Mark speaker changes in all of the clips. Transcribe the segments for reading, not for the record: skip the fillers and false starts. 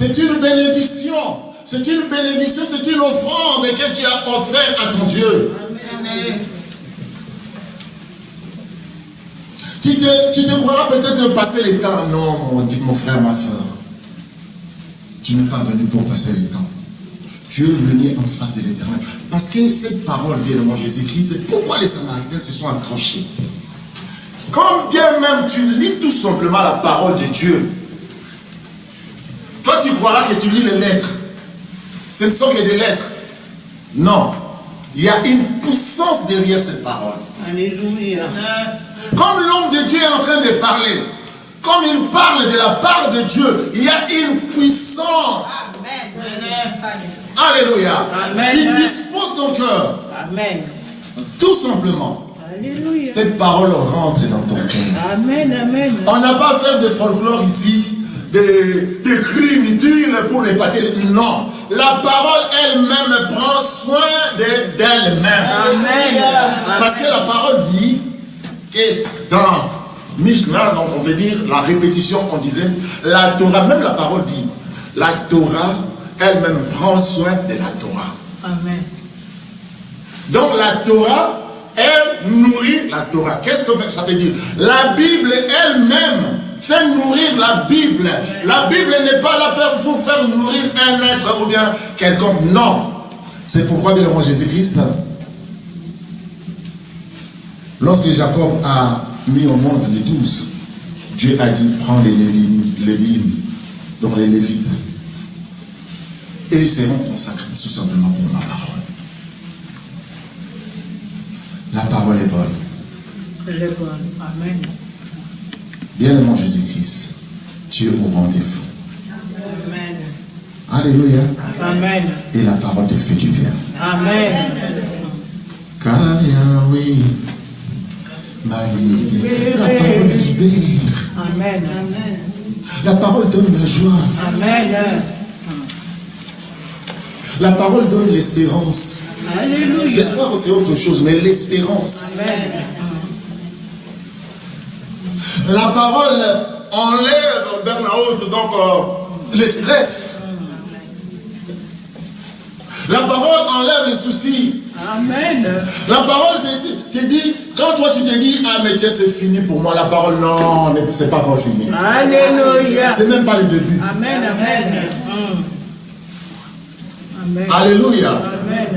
Speaker 1: C'est une bénédiction. C'est une bénédiction, c'est une offrande que tu as offert à ton Dieu. Amen. Tu te croiras peut-être passer les temps. Non, mon frère, ma soeur. Tu n'es pas venu pour passer les temps. Tu es venu en face de l'Éternel. Parce que cette parole vient de mon Jésus-Christ. Pourquoi les Samaritains se sont accrochés? Quand bien même tu lis tout simplement la parole de Dieu, toi tu croiras que tu lis les lettres. Ce ne sont que des lettres. Non. Il y a une puissance derrière cette parole.
Speaker 2: Alléluia.
Speaker 1: Comme l'homme de Dieu est en train de parler, comme il parle de la part de Dieu, il y a une puissance.
Speaker 2: Amen.
Speaker 1: Alléluia.
Speaker 2: Amen.
Speaker 1: Qui dispose ton cœur.
Speaker 2: Amen.
Speaker 1: Tout simplement.
Speaker 2: Alléluia.
Speaker 1: Cette parole rentre dans ton cœur.
Speaker 2: Amen, amen.
Speaker 1: On n'a pas fait de folklore ici, des cris inutiles pour épater. Non. La parole elle-même prend soin d'elle-même.
Speaker 2: Amen.
Speaker 1: Parce que la parole dit que dans Mishnah, donc on veut dire la répétition, on disait, la Torah, même la parole dit, la Torah elle-même prend soin de la Torah.
Speaker 2: Amen.
Speaker 1: Donc la Torah, elle nourrit la Torah. Qu'est-ce que ça veut dire? La Bible elle-même fait nourrir la Bible. La Bible n'est pas là pour faire nourrir un être ou bien quelqu'un. Non. C'est pourquoi, bien le Jésus-Christ, lorsque Jacob a mis au monde les 12, Dieu a dit, prends les Lévites, donc les Lévites, et ils seront consacrés tout simplement pour ma parole. La parole est bonne.
Speaker 2: Elle est bonne. Amen.
Speaker 1: Bien-aimé Jésus-Christ, tu es au rendez-vous.
Speaker 2: Amen.
Speaker 1: Alléluia.
Speaker 2: Amen.
Speaker 1: Et la parole te fait du bien.
Speaker 2: Amen.
Speaker 1: Car Yahweh m'a libéré. La parole libère.
Speaker 2: Amen. Amen.
Speaker 1: La parole donne la joie.
Speaker 2: Amen.
Speaker 1: La parole donne l'espérance.
Speaker 2: Alléluia.
Speaker 1: L'espoir c'est autre chose, mais l'espérance.
Speaker 2: Amen.
Speaker 1: La parole enlève, burn-out, donc le stress. La parole enlève les soucis.
Speaker 2: Amen.
Speaker 1: La parole te dit, quand toi tu te dis, ah mais tiens c'est fini pour moi, la parole, non, c'est pas encore fini.
Speaker 2: Alléluia.
Speaker 1: C'est même pas le début.
Speaker 2: Amen, amen. Amen.
Speaker 1: Alléluia.
Speaker 2: Amen.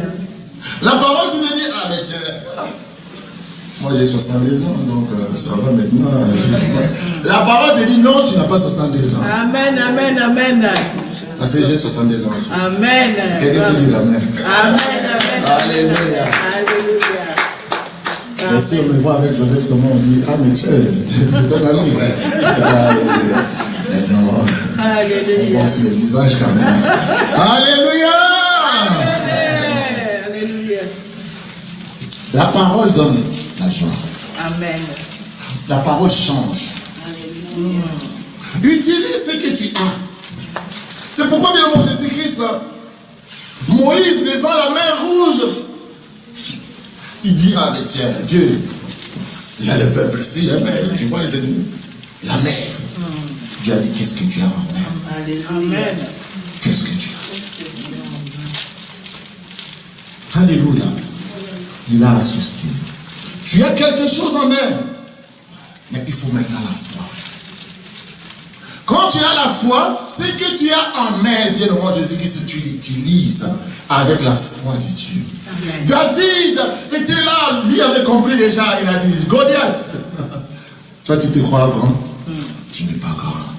Speaker 1: La parole tu te dis, ah mais tiens, moi j'ai 72 ans, donc ça va maintenant. La parole te dit, non, tu n'as pas 72 ans.
Speaker 2: Amen, amen, amen.
Speaker 1: Parce que j'ai 72 ans aussi.
Speaker 2: Amen.
Speaker 1: Quelqu'un peut dire amen.
Speaker 2: Amen, amen.
Speaker 1: Alléluia.
Speaker 2: Alléluia.
Speaker 1: Et si on me voit avec Joseph Thomas, on dit, ah mais tiens, c'est ton ami. Alléluia. Non, on voit sur le visage quand même. Alléluia.
Speaker 2: Alléluia.
Speaker 1: La parole donne la joie.
Speaker 2: Amen.
Speaker 1: La parole change.
Speaker 2: Alléluia.
Speaker 1: Utilise ce que tu as. C'est pourquoi, bien mon Jésus-Christ, Moïse devant la mer rouge, il dit, ah mais tiens, Dieu, il y a le peuple ici, hein, mais tu vois les ennemis. La mer. Dieu a dit, qu'est-ce que tu as en mer?
Speaker 2: Alléluia.
Speaker 1: Qu'est-ce que tu as? Alléluia. Il a un souci. Tu as quelque chose en mer. Mais il faut maintenant la foi. Quand tu as la foi, ce que tu as en main, bien au moins Jésus-Christ, tu l'utilises avec la foi de Dieu. Amen. David était là, lui avait compris déjà, il a dit, Goliath, toi tu te crois grand? Tu n'es pas grand.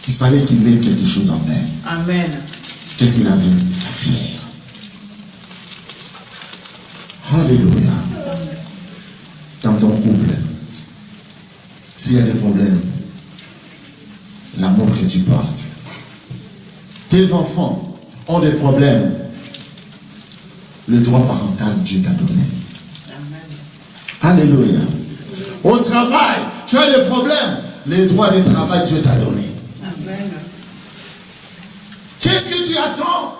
Speaker 1: Il fallait qu'il ait quelque chose en main.
Speaker 2: Amen.
Speaker 1: Qu'est-ce qu'il avait? La pierre. Alléluia. Dans ton couple, s'il y a des problèmes, l'amour que tu portes. Tes enfants ont des problèmes. Le droit parental, Dieu t'a donné. Amen. Alléluia. Au travail, tu as des problèmes. Les droits du travail, Dieu t'a donné.
Speaker 2: Amen.
Speaker 1: Qu'est-ce que tu attends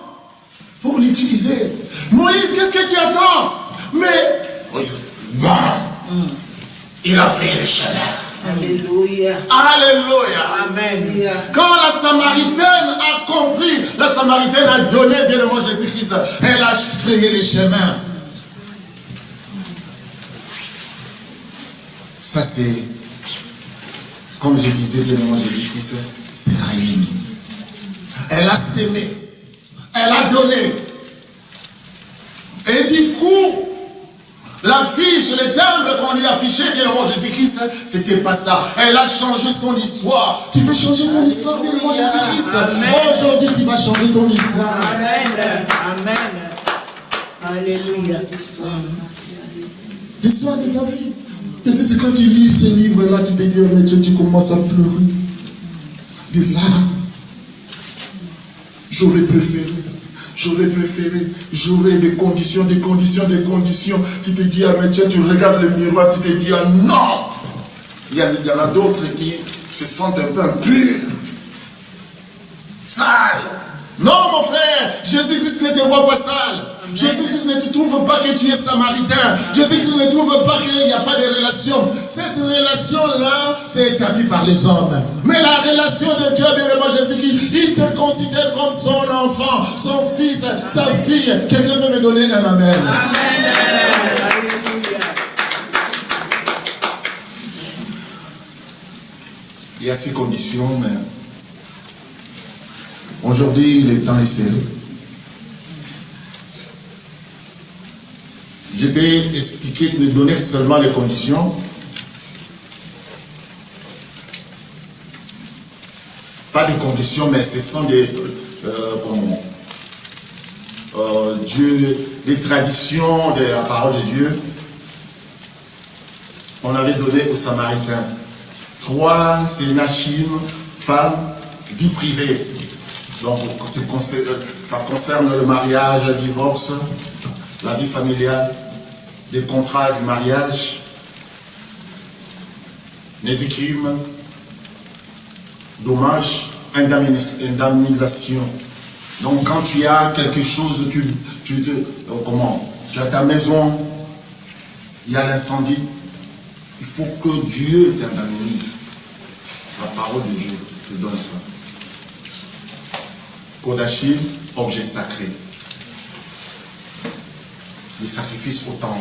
Speaker 1: pour l'utiliser? Moïse, qu'est-ce que tu attends? Mais, Moïse, bon, il a fait le chemin.
Speaker 2: Alléluia.
Speaker 1: Alléluia.
Speaker 2: Amen.
Speaker 1: Quand la Samaritaine a compris, la Samaritaine a donné, bien aimé Jésus-Christ, elle a frayé les chemins. Ça c'est, comme je disais, bien aimé Jésus-Christ, c'est Rahim. Elle a sémé, elle a donné. Et du coup, l'affiche, les timbres qu'on lui affichait, bien aimé Jésus-Christ, c'était pas ça. Elle a changé son histoire. Tu veux changer ton histoire, bien aimé Jésus-Christ? Aujourd'hui, tu vas changer ton histoire.
Speaker 2: Amen. Amen. Alléluia.
Speaker 1: L'histoire de ta vie. Peut-être que quand tu lis ce livre-là, tu te dis, oh, mais Dieu, tu commences à pleurer. Des larmes. J'aurais préféré, j'aurais des conditions. Tu te dis, ah mais Dieu, tu regardes le miroir, tu te dis, ah non. Il y en a d'autres qui se sentent un peu impurs, sales. Non mon frère, Jésus-Christ ne te voit pas sale. Jésus-Christ ne te trouve pas que tu es samaritain. Jésus-Christ ne trouve pas qu'il n'y a pas de relation. Cette relation-là, c'est établi par les hommes. Mais la relation de Dieu, bien aimé Jésus-Christ, il te considère comme son enfant, son fils, sa fille. Quelqu'un peut me donner un amen.
Speaker 2: Amen.
Speaker 1: Il y a ces conditions, mais aujourd'hui, le temps est serré. Je vais expliquer, de donner seulement les conditions. Pas des conditions, mais ce sont des des traditions de la parole de Dieu. On avait donné aux Samaritains. 3, c'est Nachim, femme, vie privée. Donc ça concerne le mariage, le divorce, la vie familiale, des contrats du mariage, les crimes, dommages, indemnisation. Donc quand tu as quelque chose, tu as ta maison, il y a l'incendie, il faut que Dieu t'indemnise. La parole de Dieu te donne ça. Kodachim, objet sacré. Les sacrifices au temple.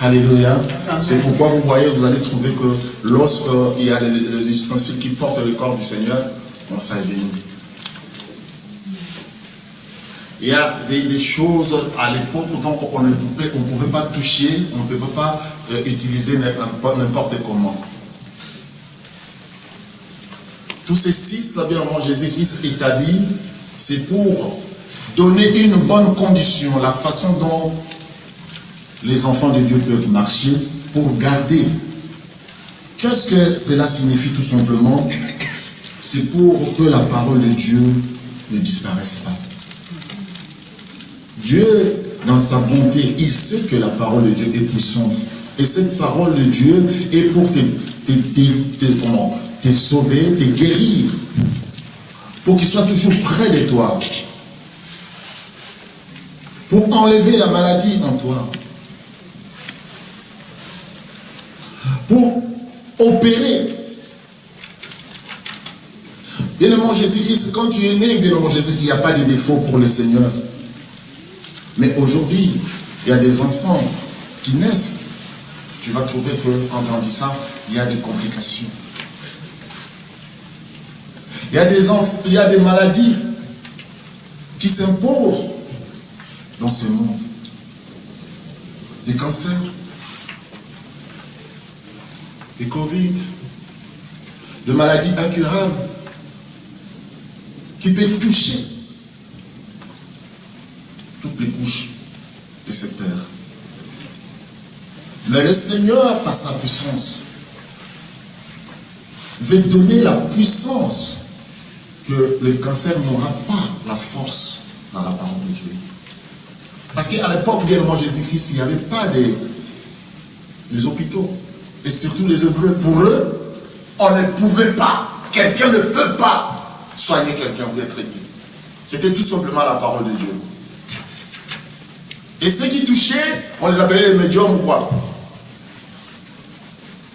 Speaker 1: Alléluia. C'est pourquoi vous voyez, vous allez trouver que lorsqu'il y a les ustensiles qui portent le corps du Seigneur, on s'agenouille. Il y a des choses à l'époque donc on ne pouvait pas toucher, on ne pouvait pas utiliser n'importe comment. Tous ces 6, bien Jésus-Christ établit, c'est pour donner une bonne condition, la façon dont les enfants de Dieu peuvent marcher pour garder. Qu'est-ce que cela signifie tout simplement? C'est pour que la parole de Dieu ne disparaisse pas. Dieu, dans sa bonté, il sait que la parole de Dieu est puissante. Et cette parole de Dieu est pour te sauver, te guérir. Pour qu'il soit toujours près de toi. Pour enlever la maladie en toi. Pour opérer. Bien-aimé Jésus-Christ, quand tu es né, bien-aimé Jésus-Christ, il n'y a pas de défaut pour le Seigneur. Mais aujourd'hui, il y a des enfants qui naissent. Tu vas trouver qu'en grandissant, il y a des complications. Il y a des maladies qui s'imposent dans ce monde. Des cancers, des Covid, des maladies incurables qui peuvent toucher toutes les couches de cette terre. Mais le Seigneur, par sa puissance, veut donner la puissance que le cancer n'aura pas la force dans la parole de Dieu. Parce qu'à l'époque, bien avant Jésus-Christ, il n'y avait pas des hôpitaux. Et surtout les Hébreux, pour eux, on ne pouvait pas, quelqu'un ne peut pas soigner quelqu'un ou le traiter. C'était tout simplement la parole de Dieu. Et ceux qui touchaient, on les appelait les médiums ou quoi?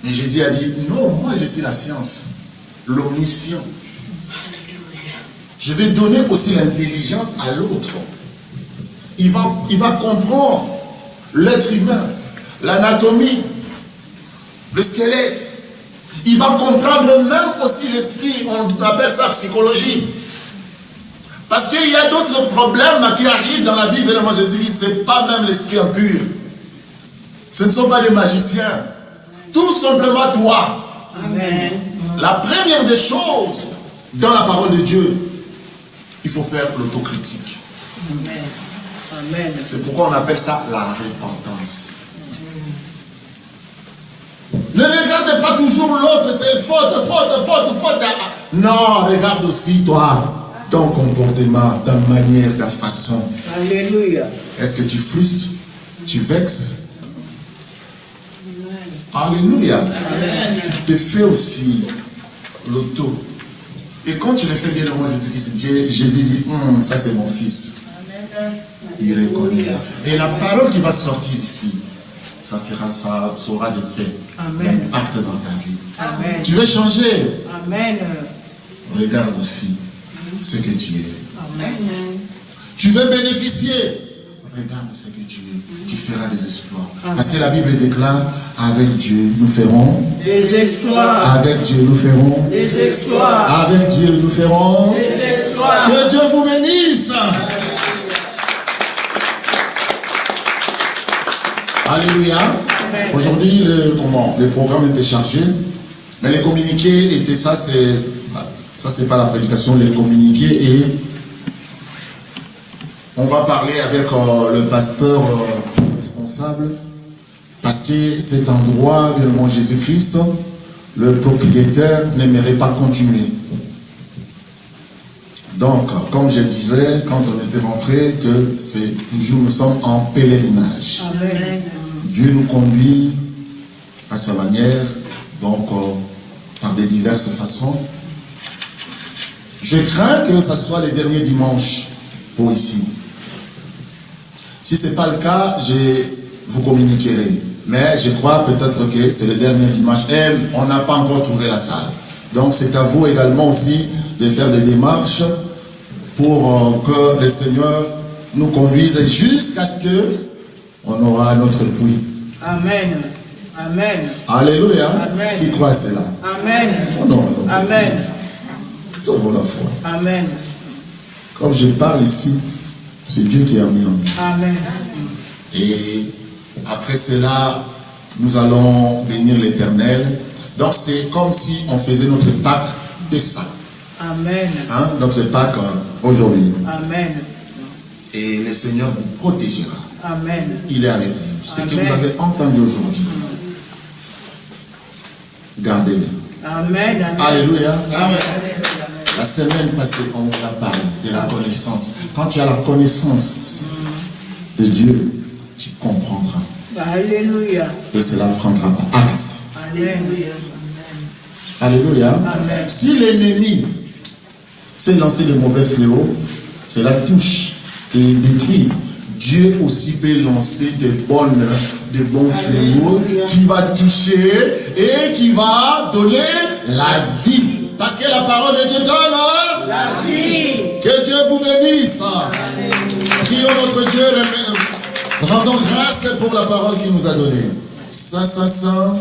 Speaker 1: Mais Jésus a dit, non, moi je suis la science, l'omniscient. Je vais donner aussi l'intelligence à l'autre. Il va comprendre l'être humain, l'anatomie, le squelette. Il va comprendre même aussi l'esprit, on appelle ça psychologie. Parce qu'il y a d'autres problèmes qui arrivent dans la vie. Mais moi Jésus dit, ce n'est pas même l'esprit impur. Ce ne sont pas des magiciens. Tout simplement toi.
Speaker 2: Amen.
Speaker 1: La première des choses dans la parole de Dieu, il faut faire l'autocritique.
Speaker 2: Amen. Amen.
Speaker 1: C'est pourquoi on appelle ça la repentance. Ne regarde pas toujours l'autre, c'est faute. Non, regarde aussi toi, ton comportement, ta manière, ta façon.
Speaker 2: Alléluia.
Speaker 1: Est-ce que tu frustres? Tu vexes? Alléluia.
Speaker 2: Amen.
Speaker 1: Tu te fais aussi l'auto. Et quand tu le fais bien devant Jésus-Christ, Jésus dit, ça c'est mon fils. Il reconnaît. Et la parole qui va sortir ici, ça aura des faits.
Speaker 2: Amen.
Speaker 1: L'impact dans ta vie.
Speaker 2: Amen.
Speaker 1: Tu veux changer?
Speaker 2: Amen.
Speaker 1: Regarde aussi ce que tu es.
Speaker 2: Amen.
Speaker 1: Tu veux bénéficier? Regarde ce que tu es. Tu feras des exploits.
Speaker 2: Amen.
Speaker 1: Parce que la Bible déclare, avec Dieu, nous ferons.
Speaker 2: Des exploits.
Speaker 1: Avec Dieu, nous ferons.
Speaker 2: Des exploits.
Speaker 1: Avec Dieu, nous ferons.
Speaker 2: Des exploits.
Speaker 1: Que Dieu vous bénisse. Alléluia. Aujourd'hui, le programme était chargé, mais les communiqués étaient ça, c'est pas la prédication, les communiqués, et on va parler avec le pasteur responsable, parce que cet endroit, bien le Jésus-Christ, le propriétaire n'aimerait pas continuer. Donc, comme je disais, quand on était rentré, que c'est toujours, nous sommes en pèlerinage.
Speaker 2: Amen.
Speaker 1: Dieu nous conduit à sa manière, donc par de diverses façons. Je crains que ce soit les derniers dimanches pour ici. Si ce n'est pas le cas, je vous communiquerai. Mais je crois peut-être que c'est le dernier dimanche. Et on n'a pas encore trouvé la salle. Donc c'est à vous également aussi de faire des démarches pour que le Seigneur nous conduise jusqu'à ce que on aura notre puits.
Speaker 2: Amen. Amen.
Speaker 1: Alléluia.
Speaker 2: Amen.
Speaker 1: Qui croit à cela?
Speaker 2: Amen.
Speaker 1: On aura notre
Speaker 2: Amen.
Speaker 1: puits. Nous avons la foi.
Speaker 2: Amen.
Speaker 1: Comme je parle ici, c'est Dieu qui a mis en nous.
Speaker 2: Amen.
Speaker 1: Et après cela, nous allons bénir l'Éternel. Donc c'est comme si on faisait notre Pâques de ça.
Speaker 2: Amen.
Speaker 1: Hein? Notre Pâques aujourd'hui.
Speaker 2: Amen.
Speaker 1: Et le Seigneur vous protégera.
Speaker 2: Amen.
Speaker 1: Il est avec vous. Ce que
Speaker 2: Amen.
Speaker 1: vous avez entendu aujourd'hui, gardez-le.
Speaker 2: Amen. Amen.
Speaker 1: Alléluia.
Speaker 2: Amen.
Speaker 1: La semaine passée, on vous a parlé de la connaissance. Quand tu as la connaissance de Dieu, tu comprendras.
Speaker 2: Alléluia.
Speaker 1: Et cela prendra acte.
Speaker 2: Amen.
Speaker 1: Alléluia.
Speaker 2: Amen.
Speaker 1: Si l'ennemi s'est lancé de mauvais fléaux, cela touche et détruit. Dieu aussi peut lancer de bons fléaux qui va toucher et qui va donner la vie. Parce que la parole de Dieu donne
Speaker 2: La vie.
Speaker 1: Que Dieu vous bénisse. Prions notre Dieu. Rendons grâce pour la parole qu'il nous a donnée. Saint, Saint, Saint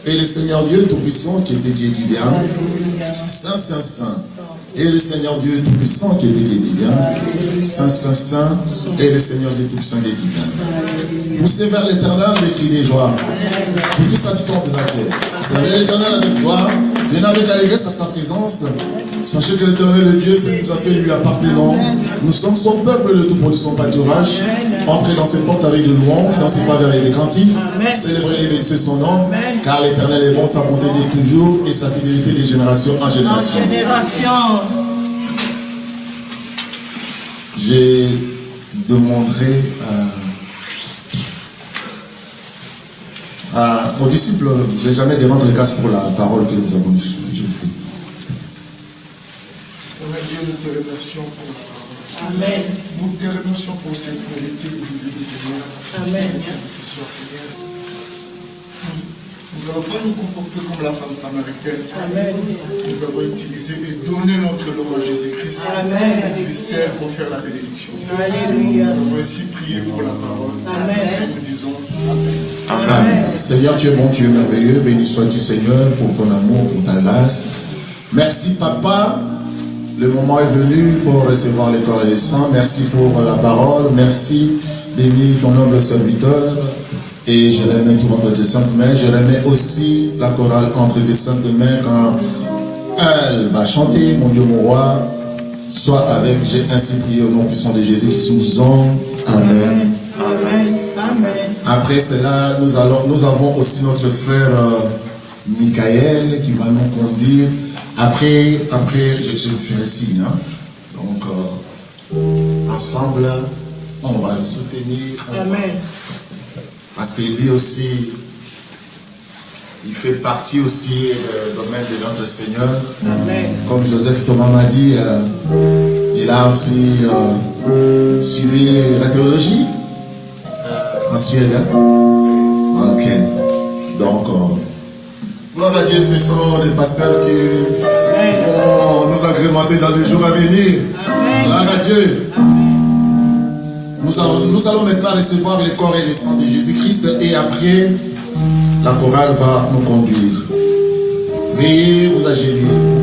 Speaker 1: est le Seigneur Dieu Tout-Puissant qui était Dieu qui vient. Saint, Saint, Saint est le Seigneur Dieu Tout-Puissant qui était Dieu qui vient. Saint, Saint, Saint est le Seigneur Dieu Tout-Puissant qui vient. Poussez vers l'Éternel des cris de joie. Vous tous habitants de la terre. Vous savez l'Éternel avec joie. Venez avec allégresse à sa présence. Sachez que l'Éternel est Dieu, c'est tout à fait lui appartenant. Nous sommes son peuple, le tout produit son pâturage. Entrez dans ses portes avec de louanges, dans ses pas vers les cantiques. Célébrez et bénissez son nom. Car l'Éternel est bon, sa bonté de toujours et sa fidélité de génération en génération. Je demanderai aux disciples de jamais de rendre grâce pour la parole que nous avons eue. Je prie.
Speaker 3: Dieu, nous te remercions pour la parole.
Speaker 2: Amen.
Speaker 3: Nous te remercions pour cette vérité du Seigneur.
Speaker 2: Amen.
Speaker 3: Ce soir, Seigneur. Nous allons pas nous comporter comme la femme samaritaine.
Speaker 2: Amen.
Speaker 3: Nous avons utilisé et donné notre lot à Jésus-Christ.
Speaker 2: Amen.
Speaker 3: Il sert pour faire la bénédiction.
Speaker 2: Alléluia.
Speaker 3: Nous avons ainsi prié pour la parole.
Speaker 2: Amen.
Speaker 3: Et nous disons Amen.
Speaker 1: Amen. Seigneur, tu es bon, tu es merveilleux. Béni sois-tu, Seigneur, pour ton amour, pour ta grâce. Merci, Papa. Le moment est venu pour recevoir les corps et les sangs. Merci pour la parole. Merci, bénis ton humble serviteur. Et je les mets tout entre tes saintes mains. Je remets aussi la chorale entre tes saintes mains quand elle va chanter, mon Dieu, mon roi. Sois avec, j'ai ainsi prié au nom puissant de Jésus qui nous disons Amen.
Speaker 2: Amen. Amen.
Speaker 1: Après cela, nous avons aussi notre frère Michael qui va nous conduire. Après, je te fais un signe. Hein? Donc, ensemble, on va le soutenir.
Speaker 2: Amen.
Speaker 1: Parce que lui aussi, il fait partie aussi du domaine de notre Seigneur.
Speaker 2: Amen.
Speaker 1: Comme Joseph Thomas m'a dit, il a aussi suivi la théologie en Suède. Hein? Ok. Donc, gloire à Dieu, ce sont des pasteurs qui vont nous agrémenter dans les jours à venir.
Speaker 2: Amen.
Speaker 1: Gloire à Dieu. Nous allons maintenant recevoir les corps et les sangs de Jésus-Christ et après, la chorale va nous conduire. Veuillez vous agenouiller.